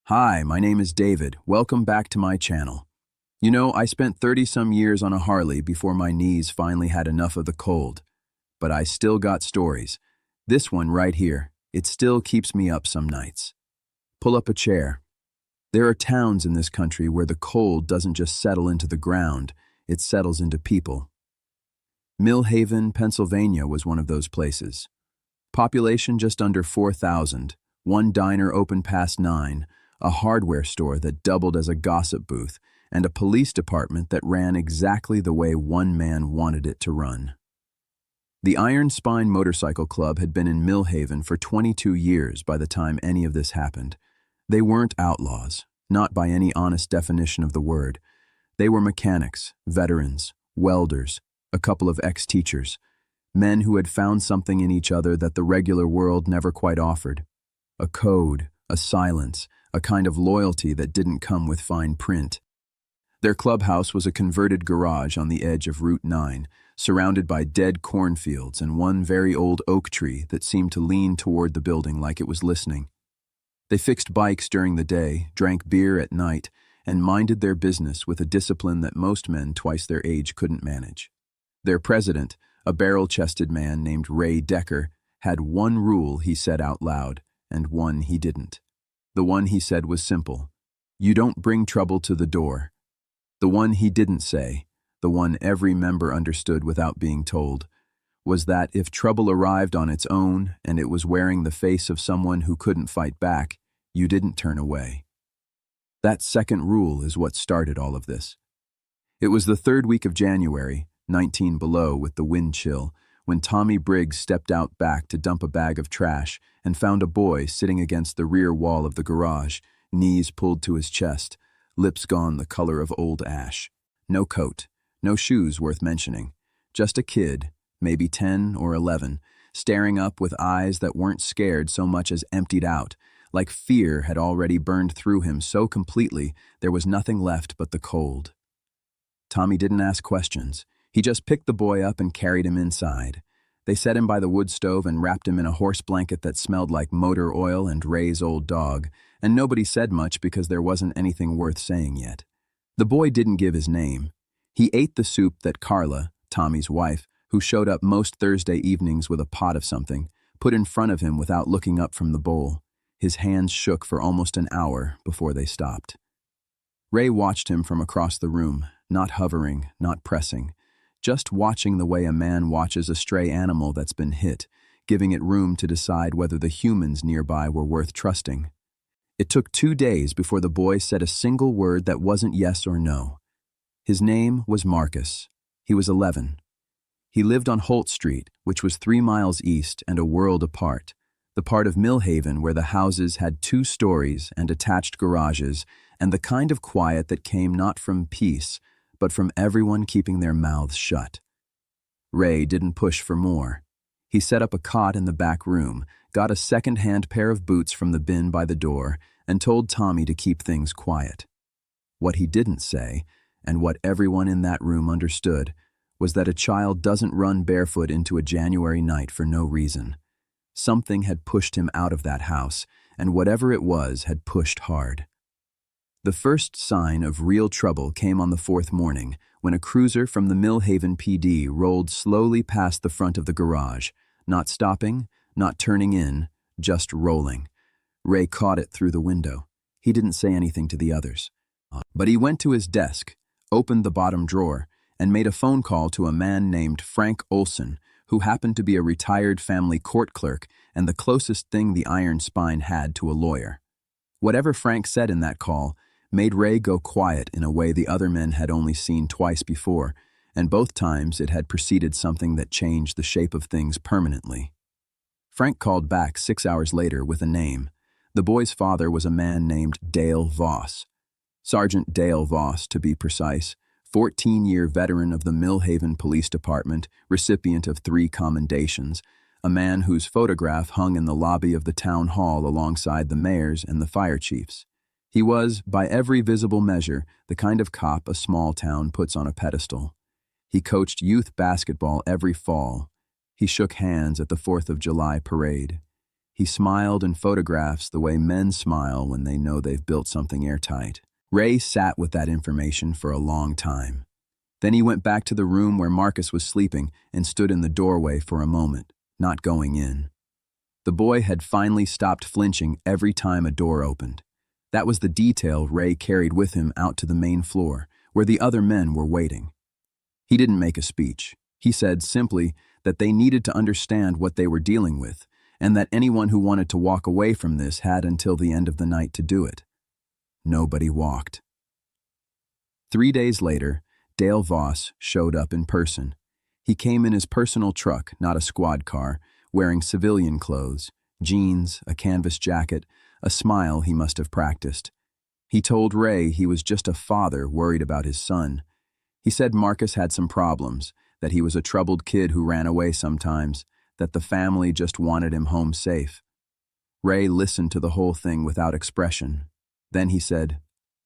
Hi, my name is David. Welcome back to my channel. You know, I spent 30-some years on a Harley before my knees finally had enough of the cold. But I still got stories. This one right here, it still keeps me up some nights. Pull up a chair. There are towns in this country where the cold doesn't just settle into the ground, it settles into people. Mill Haven, Pennsylvania was one of those places. Population just under 4,000, one diner open past 9, a hardware store that doubled as a gossip booth, and a police department that ran exactly the way one man wanted it to run. The Iron Spine Motorcycle Club had been in Mill Haven for 22 years by the time any of this happened. They weren't outlaws, not by any honest definition of the word. They were mechanics, veterans, welders, a couple of ex-teachers, men who had found something in each other that the regular world never quite offered. A code, a silence, a kind of loyalty that didn't come with fine print. Their clubhouse was a converted garage on the edge of Route 9, surrounded by dead cornfields and one very old oak tree that seemed to lean toward the building like it was listening. They fixed bikes during the day, drank beer at night, and minded their business with a discipline that most men twice their age couldn't manage. Their president, a barrel-chested man named Ray Decker, had one rule he said out loud, and one he didn't. The one he said was simple: you don't bring trouble to the door. The one he didn't say, the one every member understood without being told, was that if trouble arrived on its own and it was wearing the face of someone who couldn't fight back, you didn't turn away. That second rule is what started all of this. It was the third week of January, 19 below with the wind chill, when Tommy Briggs stepped out back to dump a bag of trash and found a boy sitting against the rear wall of the garage, knees pulled to his chest, lips gone the color of old ash. No coat, no shoes worth mentioning, just a kid, maybe 10 or 11, staring up with eyes that weren't scared so much as emptied out, like fear had already burned through him so completely there was nothing left but the cold. Tommy didn't ask questions. He just picked the boy up and carried him inside. They set him by the wood stove and wrapped him in a horse blanket that smelled like motor oil and Ray's old dog, and nobody said much because there wasn't anything worth saying yet. The boy didn't give his name. He ate the soup that Carla, Tommy's wife, who showed up most Thursday evenings with a pot of something, put in front of him without looking up from the bowl. His hands shook for almost an hour before they stopped. Ray watched him from across the room, not hovering, not pressing, just watching the way a man watches a stray animal that's been hit, giving it room to decide whether the humans nearby were worth trusting. It took 2 days before the boy said a single word that wasn't yes or no. His name was Marcus. He was 11. He lived on Holt Street, which was 3 miles east and a world apart, the part of Mill Haven where the houses had 2 stories and attached garages, and the kind of quiet that came not from peace, but from everyone keeping their mouths shut. Ray didn't push for more. He set up a cot in the back room, got a second-hand pair of boots from the bin by the door, and told Tommy to keep things quiet. What he didn't say, and what everyone in that room understood, was that a child doesn't run barefoot into a January night for no reason. Something had pushed him out of that house, and whatever it was had pushed hard. The first sign of real trouble came on the 4th morning, when a cruiser from the Mill Haven PD rolled slowly past the front of the garage, not stopping, not turning in, just rolling. Ray caught it through the window. He didn't say anything to the others. But he went to his desk, opened the bottom drawer, and made a phone call to a man named Frank Olson, who happened to be a retired family court clerk and the closest thing the Iron Spine had to a lawyer. Whatever Frank said in that call made Ray go quiet in a way the other men had only seen twice before, and both times it had preceded something that changed the shape of things permanently. Frank called back 6 hours later with a name. The boy's father was a man named Dale Voss. Sergeant Dale Voss, to be precise, 14-year veteran of the Mill Haven Police Department, recipient of 3 commendations, a man whose photograph hung in the lobby of the town hall alongside the mayor's and the fire chief's. He was, by every visible measure, the kind of cop a small town puts on a pedestal. He coached youth basketball every fall. He shook hands at the 4th of July parade. He smiled in photographs the way men smile when they know they've built something airtight. Ray sat with that information for a long time. Then he went back to the room where Marcus was sleeping and stood in the doorway for a moment, not going in. The boy had finally stopped flinching every time a door opened. That was the detail Ray carried with him out to the main floor, where the other men were waiting. He didn't make a speech. He said simply that they needed to understand what they were dealing with, and that anyone who wanted to walk away from this had until the end of the night to do it. Nobody walked. 3 days later, Dale Voss showed up in person. He came in his personal truck, not a squad car, wearing civilian clothes, jeans, a canvas jacket, a smile he must have practiced. He told Ray he was just a father worried about his son. He said Marcus had some problems, that he was a troubled kid who ran away sometimes, that the family just wanted him home safe. Ray listened to the whole thing without expression. Then he said,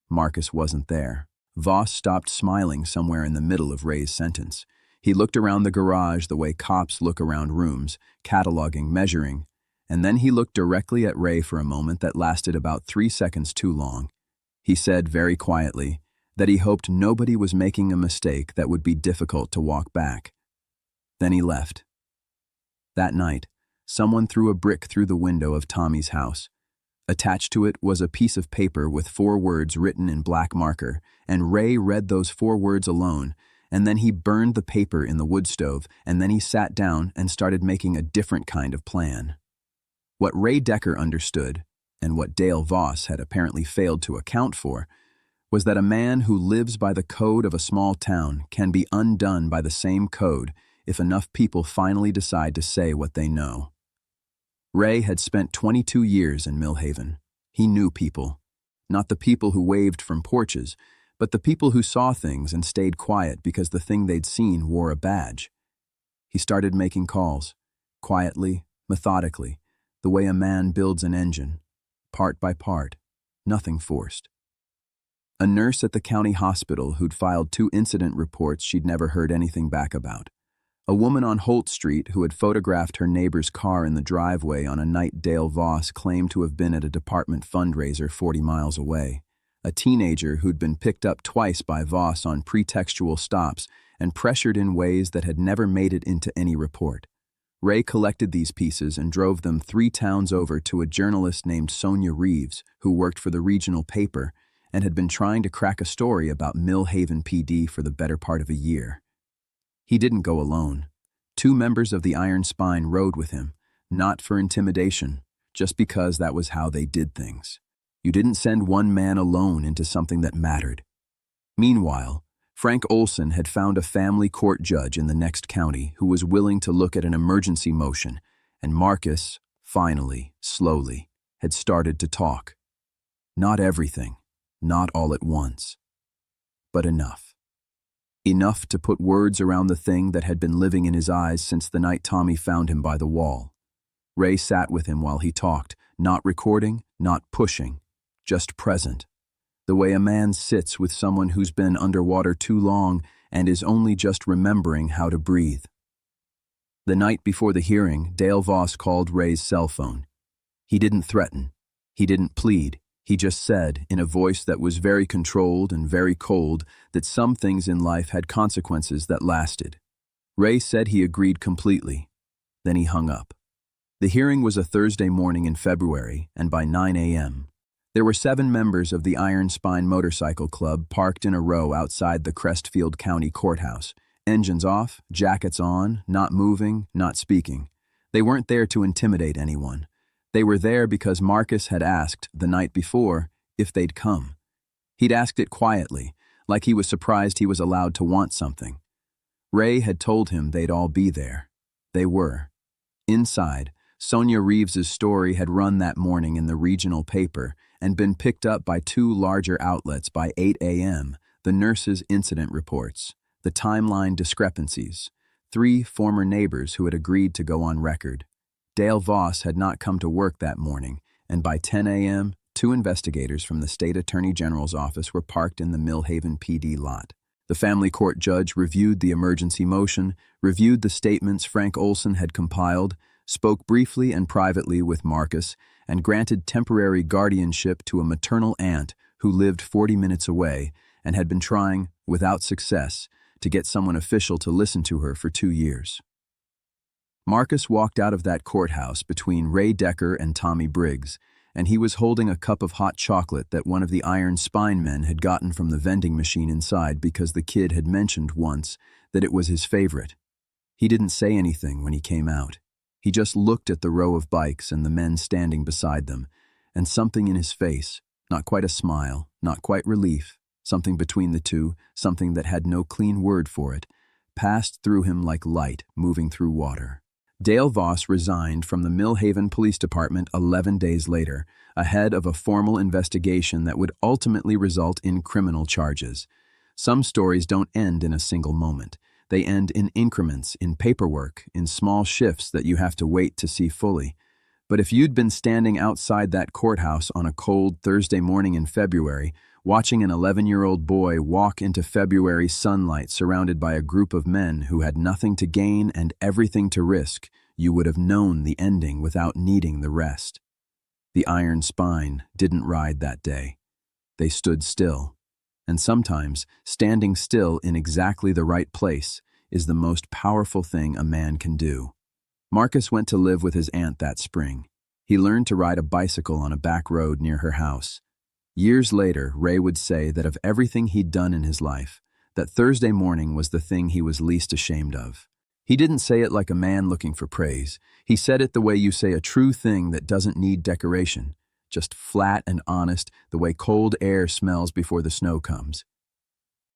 Marcus wasn't there. Voss stopped smiling somewhere in the middle of Ray's sentence. He looked around the garage the way cops look around rooms, cataloging, measuring, and then he looked directly at Ray for a moment that lasted about 3 seconds too long. He said very quietly that he hoped nobody was making a mistake that would be difficult to walk back. Then he left. That night, someone threw a brick through the window of Tommy's house. Attached to it was a piece of paper with 4 words written in black marker, and Ray read those 4 words alone, and then he burned the paper in the wood stove, and then he sat down and started making a different kind of plan. What Ray Decker understood, and what Dale Voss had apparently failed to account for, was that a man who lives by the code of a small town can be undone by the same code if enough people finally decide to say what they know. Ray had spent 22 years in Millhaven. He knew people. Not the people who waved from porches, but the people who saw things and stayed quiet because the thing they'd seen wore a badge. He started making calls, quietly, methodically, the way a man builds an engine, part by part, nothing forced. A nurse at the county hospital who'd filed 2 incident reports she'd never heard anything back about. A woman on Holt Street who had photographed her neighbor's car in the driveway on a night Dale Voss claimed to have been at a department fundraiser 40 miles away. A teenager who'd been picked up twice by Voss on pretextual stops and pressured in ways that had never made it into any report. Ray collected these pieces and drove them 3 towns over to a journalist named Sonia Reeves, who worked for the regional paper and had been trying to crack a story about Millhaven PD for the better part of a year. He didn't go alone. 2 members of the Iron Spine rode with him, not for intimidation, just because that was how they did things. You didn't send one man alone into something that mattered. Meanwhile, Frank Olson had found a family court judge in the next county who was willing to look at an emergency motion, and Marcus, finally, slowly, had started to talk. Not everything, not all at once, but enough. Enough to put words around the thing that had been living in his eyes since the night Tommy found him by the wall. Ray sat with him while he talked, not recording, not pushing, just present, the way a man sits with someone who's been underwater too long and is only just remembering how to breathe. The night before the hearing, Dale Voss called Ray's cell phone. He didn't threaten. He didn't plead. He just said, in a voice that was very controlled and very cold, that some things in life had consequences that lasted. Ray said he agreed completely. Then he hung up. The hearing was a Thursday morning in February, and by 9 a.m., there were 7 members of the Iron Spine Motorcycle Club parked in a row outside the Crestfield County Courthouse. Engines off, jackets on, not moving, not speaking. They weren't there to intimidate anyone. They were there because Marcus had asked, the night before, if they'd come. He'd asked it quietly, like he was surprised he was allowed to want something. Ray had told him they'd all be there. They were. Inside, Sonia Reeves's story had run that morning in the regional paper and been picked up by 2 larger outlets by 8 a.m., the nurses' incident reports, the timeline discrepancies, 3 former neighbors who had agreed to go on record. Dale Voss had not come to work that morning, and by 10 a.m., 2 investigators from the state attorney general's office were parked in the Millhaven PD lot. The family court judge reviewed the emergency motion, reviewed the statements Frank Olson had compiled, spoke briefly and privately with Marcus, and granted temporary guardianship to a maternal aunt who lived 40 minutes away and had been trying, without success, to get someone official to listen to her for 2 years. Marcus walked out of that courthouse between Ray Decker and Tommy Briggs, and he was holding a cup of hot chocolate that one of the Iron Spine men had gotten from the vending machine inside because the kid had mentioned once that it was his favorite. He didn't say anything when he came out. He just looked at the row of bikes and the men standing beside them, and something in his face, not quite a smile, not quite relief, something between the two, something that had no clean word for it, passed through him like light moving through water. Dale Voss resigned from the Millhaven Police Department 11 days later, ahead of a formal investigation that would ultimately result in criminal charges. Some stories don't end in a single moment. They end in increments, in paperwork, in small shifts that you have to wait to see fully. But if you'd been standing outside that courthouse on a cold Thursday morning in February, watching an 11-year-old boy walk into February sunlight surrounded by a group of men who had nothing to gain and everything to risk, you would have known the ending without needing the rest. The Iron Spine didn't ride that day. They stood still. And sometimes, standing still in exactly the right place is the most powerful thing a man can do. Marcus went to live with his aunt that spring. He learned to ride a bicycle on a back road near her house. Years later, Ray would say that of everything he'd done in his life, that Thursday morning was the thing he was least ashamed of. He didn't say it like a man looking for praise. He said it the way you say a true thing that doesn't need decoration, just flat and honest, the way cold air smells before the snow comes.